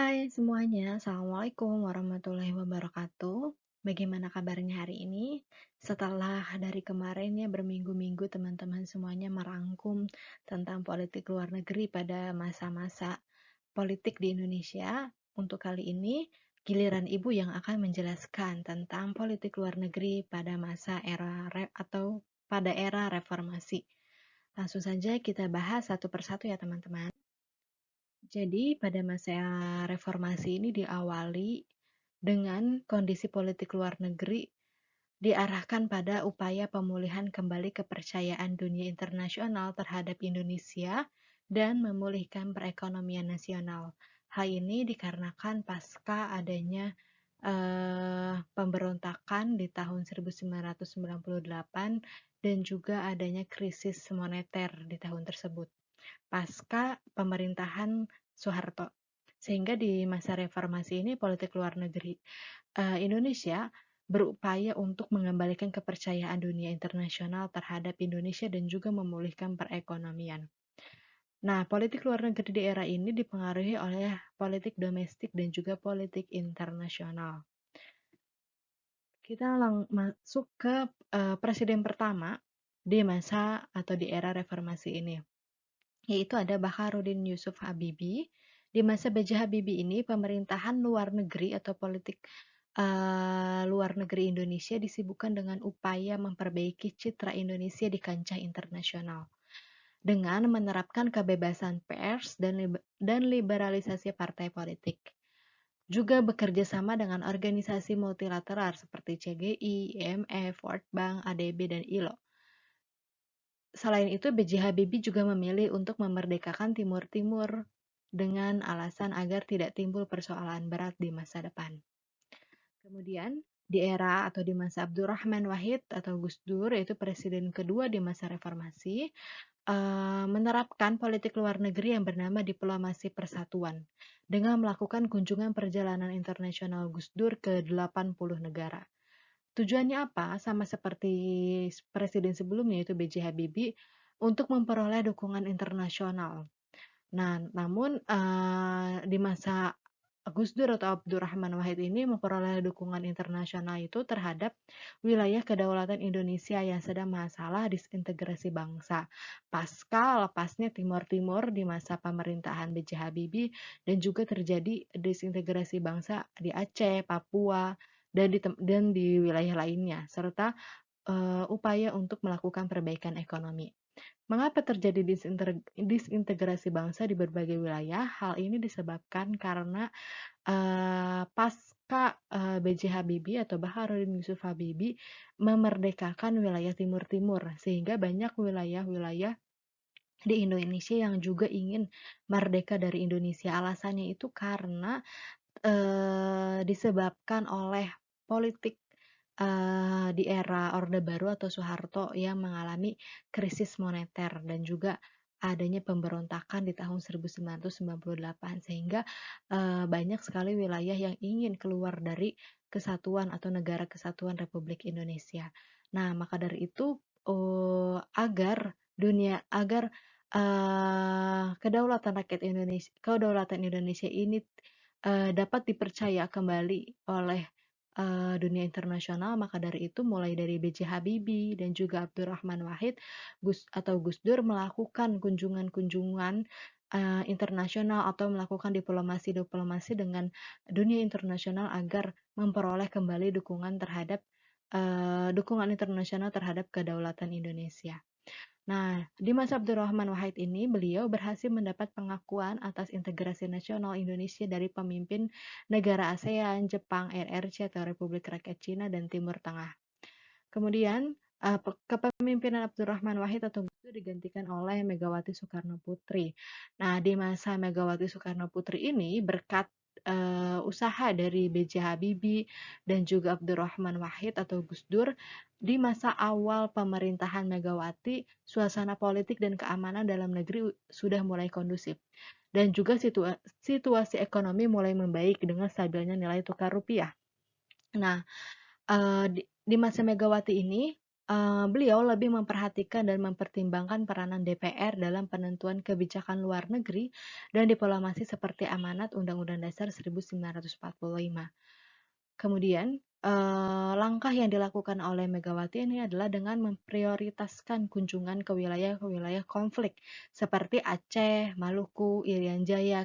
Hai semuanya, Assalamualaikum warahmatullahi wabarakatuh. Bagaimana kabarnya hari ini? Setelah dari kemarin ya berminggu-minggu teman-teman semuanya merangkum tentang politik luar negeri pada masa-masa politik di Indonesia, untuk kali ini giliran Ibu yang akan menjelaskan tentang politik luar negeri pada masa atau pada era reformasi. Langsung saja kita bahas satu persatu ya teman-teman. Jadi pada masa reformasi ini diawali dengan kondisi politik luar negeri diarahkan pada upaya pemulihan kembali kepercayaan dunia internasional terhadap Indonesia dan memulihkan perekonomian nasional. Hal ini dikarenakan pasca adanya pemberontakan di tahun 1998 dan juga adanya krisis moneter di tahun tersebut pasca pemerintahan Soeharto. Sehingga di masa reformasi ini politik luar negeri Indonesia berupaya untuk mengembalikan kepercayaan dunia internasional terhadap Indonesia dan juga memulihkan perekonomian. Nah, politik luar negeri di era ini dipengaruhi oleh politik domestik dan juga politik internasional. Kita masuk ke presiden pertama di masa atau di era reformasi ini, yaitu ada Baharudin Yusuf Habibie. Di masa B.J. Habibie ini, pemerintahan luar negeri atau politik luar negeri Indonesia disibukkan dengan upaya memperbaiki citra Indonesia di kancah internasional dengan menerapkan kebebasan pers dan liberalisasi partai politik. Juga bekerja sama dengan organisasi multilateral seperti CGI, IMF, World Bank, ADB, dan ILO. Selain itu, B.J. Habibie juga memilih untuk memerdekakan Timur Timur dengan alasan agar tidak timbul persoalan berat di masa depan. Kemudian, di era atau di masa Abdurrahman Wahid atau Gus Dur, yaitu presiden kedua di masa reformasi, menerapkan politik luar negeri yang bernama diplomasi persatuan dengan melakukan kunjungan perjalanan internasional Gus Dur ke 80 negara. Tujuannya apa? Sama seperti presiden sebelumnya yaitu B.J. Habibie untuk memperoleh dukungan internasional. Nah, namun di masa Gus Dur atau Abdurrahman Wahid ini memperoleh dukungan internasional itu terhadap wilayah kedaulatan Indonesia yang sedang masalah disintegrasi bangsa. Pasca lepasnya Timur Timur di masa pemerintahan B.J. Habibie dan juga terjadi disintegrasi bangsa di Aceh, Papua, dan di wilayah lainnya, serta upaya untuk melakukan perbaikan ekonomi. Mengapa terjadi disintegrasi bangsa di berbagai wilayah? Hal ini disebabkan karena pasca B.J. Habibie atau Baharudin Yusuf Habibie memerdekakan wilayah Timur Timur, sehingga banyak wilayah-wilayah di Indonesia yang juga ingin merdeka dari Indonesia. Alasannya itu karena disebabkan oleh politik di era Orde Baru atau Soeharto yang mengalami krisis moneter dan juga adanya pemberontakan di tahun 1998 sehingga banyak sekali wilayah yang ingin keluar dari kesatuan atau negara kesatuan Republik Indonesia. Nah, maka dari itu agar kedaulatan Indonesia ini dapat dipercaya kembali oleh dunia internasional, maka dari itu mulai dari B.J. Habibie dan juga Abdurrahman Wahid Gus Dur melakukan kunjungan-kunjungan internasional atau melakukan diplomasi dengan dunia internasional agar memperoleh kembali dukungan internasional terhadap kedaulatan Indonesia. Nah, di masa Abdurrahman Wahid ini, beliau berhasil mendapat pengakuan atas integrasi nasional Indonesia dari pemimpin negara ASEAN, Jepang, RRC atau Republik Rakyat Cina, dan Timur Tengah. Kemudian, kepemimpinan Abdurrahman Wahid atau Gus Dur digantikan oleh Megawati Soekarno Putri. Nah, di masa Megawati Soekarno Putri ini, berkat usaha dari B.J. Habibie dan juga Abdurrahman Wahid atau Gus Dur, di masa awal pemerintahan Megawati, suasana politik dan keamanan dalam negeri sudah mulai kondusif. Dan juga situasi ekonomi mulai membaik dengan stabilnya nilai tukar rupiah. Nah, di masa Megawati ini, beliau lebih memperhatikan dan mempertimbangkan peranan DPR dalam penentuan kebijakan luar negeri dan diplomasi seperti amanat Undang-Undang Dasar 1945. Kemudian, langkah yang dilakukan oleh Megawati ini adalah dengan memprioritaskan kunjungan ke wilayah-wilayah konflik seperti Aceh, Maluku, Irian Jaya,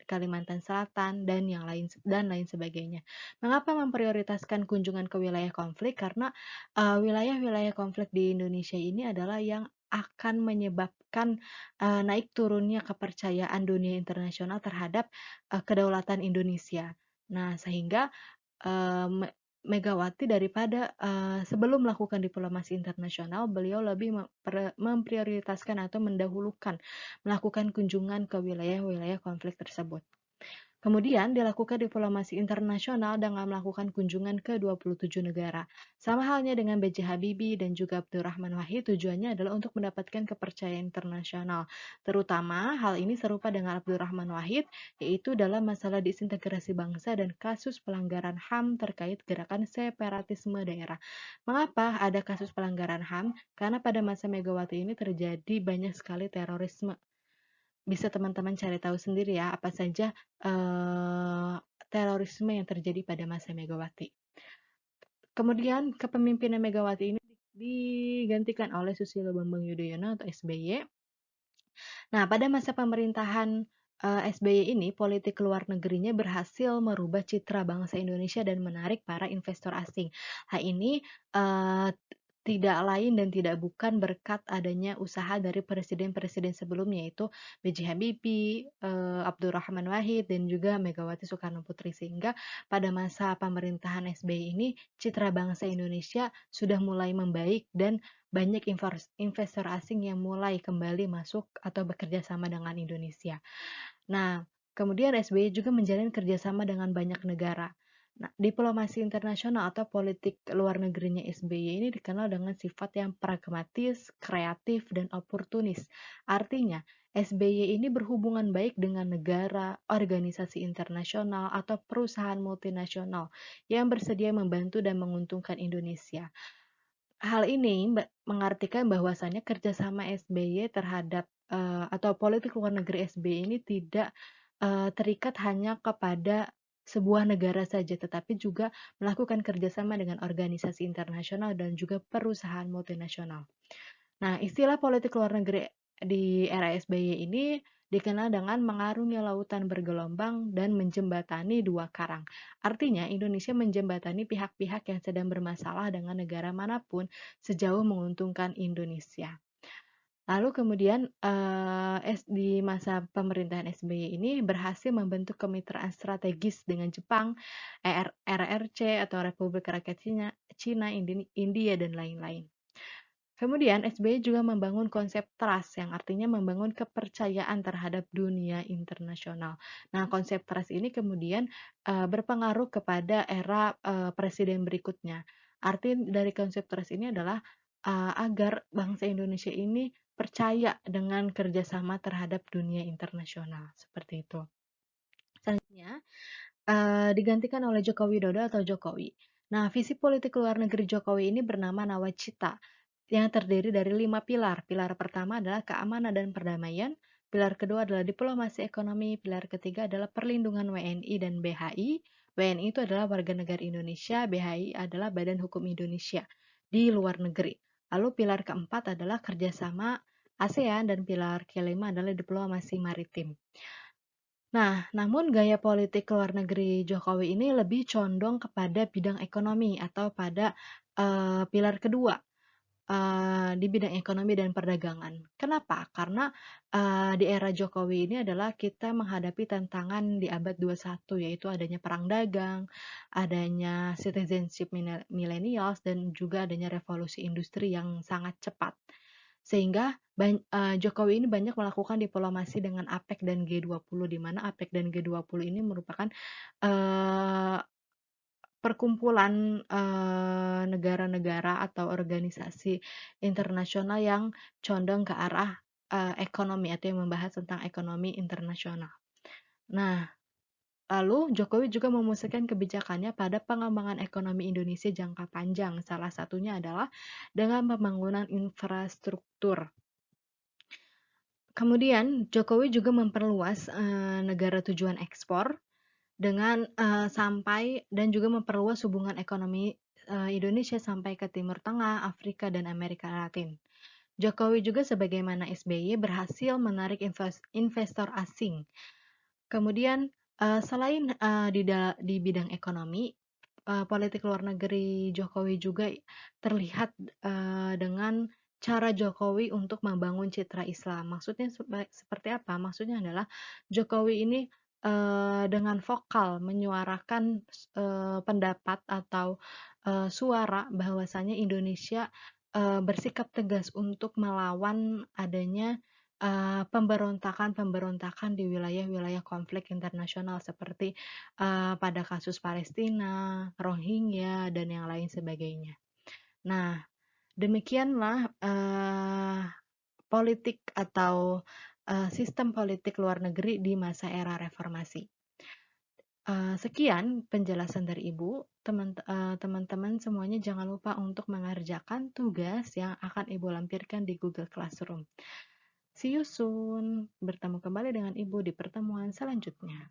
Kalimantan Selatan, dan lain sebagainya. Mengapa memprioritaskan kunjungan ke wilayah konflik? Karena, wilayah-wilayah konflik di Indonesia ini adalah yang akan menyebabkan, naik turunnya kepercayaan dunia internasional terhadap, kedaulatan Indonesia. Nah, sehingga Megawati daripada, sebelum melakukan diplomasi internasional, beliau lebih memprioritaskan atau mendahulukan melakukan kunjungan ke wilayah-wilayah konflik tersebut. Kemudian dilakukan diplomasi internasional dengan melakukan kunjungan ke 27 negara. Sama halnya dengan B.J. Habibie dan juga Abdurrahman Wahid, tujuannya adalah untuk mendapatkan kepercayaan internasional. Terutama hal ini serupa dengan Abdurrahman Wahid, yaitu dalam masalah disintegrasi bangsa dan kasus pelanggaran HAM terkait gerakan separatisme daerah. Mengapa ada kasus pelanggaran HAM? Karena pada masa Megawati ini terjadi banyak sekali terorisme. Bisa teman-teman cari tahu sendiri ya, apa saja, terorisme yang terjadi pada masa Megawati. Kemudian kepemimpinan Megawati ini digantikan oleh Susilo Bambang Yudhoyono atau SBY. Nah, pada masa pemerintahan, SBY ini, politik luar negerinya berhasil merubah citra bangsa Indonesia dan menarik para investor asing. Hal ini, tidak lain dan tidak bukan berkat adanya usaha dari presiden-presiden sebelumnya, yaitu B.J. Habibie, Abdurrahman Wahid, dan juga Megawati Soekarno Putri. Sehingga pada masa pemerintahan SBY ini, citra bangsa Indonesia sudah mulai membaik dan banyak investor asing yang mulai kembali masuk atau bekerja sama dengan Indonesia. Nah, kemudian SBY juga menjalin kerjasama dengan banyak negara. Nah, diplomasi internasional atau politik luar negerinya SBY ini dikenal dengan sifat yang pragmatis, kreatif, dan oportunis. Artinya, SBY ini berhubungan baik dengan negara, organisasi internasional, atau perusahaan multinasional yang bersedia membantu dan menguntungkan Indonesia. Hal ini mengartikan bahwasannya kerjasama SBY terhadap atau politik luar negeri SBY ini tidak terikat hanya kepada sebuah negara saja, tetapi juga melakukan kerjasama dengan organisasi internasional dan juga perusahaan multinasional. Nah, istilah politik luar negeri di era SBY ini dikenal dengan mengarungi lautan bergelombang dan menjembatani dua karang. Artinya, Indonesia menjembatani pihak-pihak yang sedang bermasalah dengan negara manapun sejauh menguntungkan Indonesia. Lalu kemudian di masa pemerintahan SBY ini berhasil membentuk kemitraan strategis dengan Jepang, RRC atau Republik Rakyat Cina, India, dan lain-lain. Kemudian SBY juga membangun konsep trust yang artinya membangun kepercayaan terhadap dunia internasional. Nah, konsep trust ini kemudian berpengaruh kepada era presiden berikutnya. Arti dari konsep trust ini adalah agar bangsa Indonesia ini percaya dengan kerjasama terhadap dunia internasional seperti itu. Selanjutnya digantikan oleh Joko Widodo atau Jokowi. Nah, visi politik luar negeri Jokowi ini bernama Nawacita yang terdiri dari 5 pilar. Pilar pertama adalah keamanan dan perdamaian, pilar kedua adalah diplomasi ekonomi, pilar ketiga adalah perlindungan WNI dan BHI. WNI itu adalah warga negara Indonesia, BHI adalah Badan Hukum Indonesia di luar negeri. Lalu pilar keempat adalah kerjasama ASEAN dan pilar kelima adalah diplomasi maritim. Nah, namun gaya politik luar negeri Jokowi ini lebih condong kepada bidang ekonomi atau pada pilar kedua di bidang ekonomi dan perdagangan. Kenapa? Karena di era Jokowi ini adalah kita menghadapi tantangan di abad 21, yaitu adanya perang dagang, adanya citizenship millennials, dan juga adanya revolusi industri yang sangat cepat. Sehingga Jokowi ini banyak melakukan diplomasi dengan APEC dan G20, di mana APEC dan G20 ini merupakan perkumpulan negara-negara atau organisasi internasional yang condong ke arah ekonomi atau yang membahas tentang ekonomi internasional. Nah, Lalu Jokowi juga memusatkan kebijakannya pada pengembangan ekonomi Indonesia jangka panjang. Salah satunya adalah dengan pembangunan infrastruktur. Kemudian Jokowi juga memperluas negara tujuan ekspor dengan sampai dan juga memperluas hubungan ekonomi Indonesia sampai ke Timur Tengah, Afrika, dan Amerika Latin. Jokowi juga sebagaimana SBY berhasil menarik investor asing. Kemudian selain di bidang ekonomi, politik luar negeri Jokowi juga terlihat dengan cara Jokowi untuk membangun citra Islam. Maksudnya seperti apa? Maksudnya adalah Jokowi ini dengan vokal menyuarakan pendapat atau suara bahwasanya Indonesia bersikap tegas untuk melawan adanya pemberontakan-pemberontakan di wilayah-wilayah konflik internasional seperti pada kasus Palestina, Rohingya, dan yang lain sebagainya. Nah, demikianlah politik atau sistem politik luar negeri di masa era reformasi. Sekian penjelasan dari Ibu. Teman-teman semuanya jangan lupa untuk mengerjakan tugas yang akan Ibu lampirkan di Google Classroom. See you soon. Bertemu kembali dengan Ibu di pertemuan selanjutnya.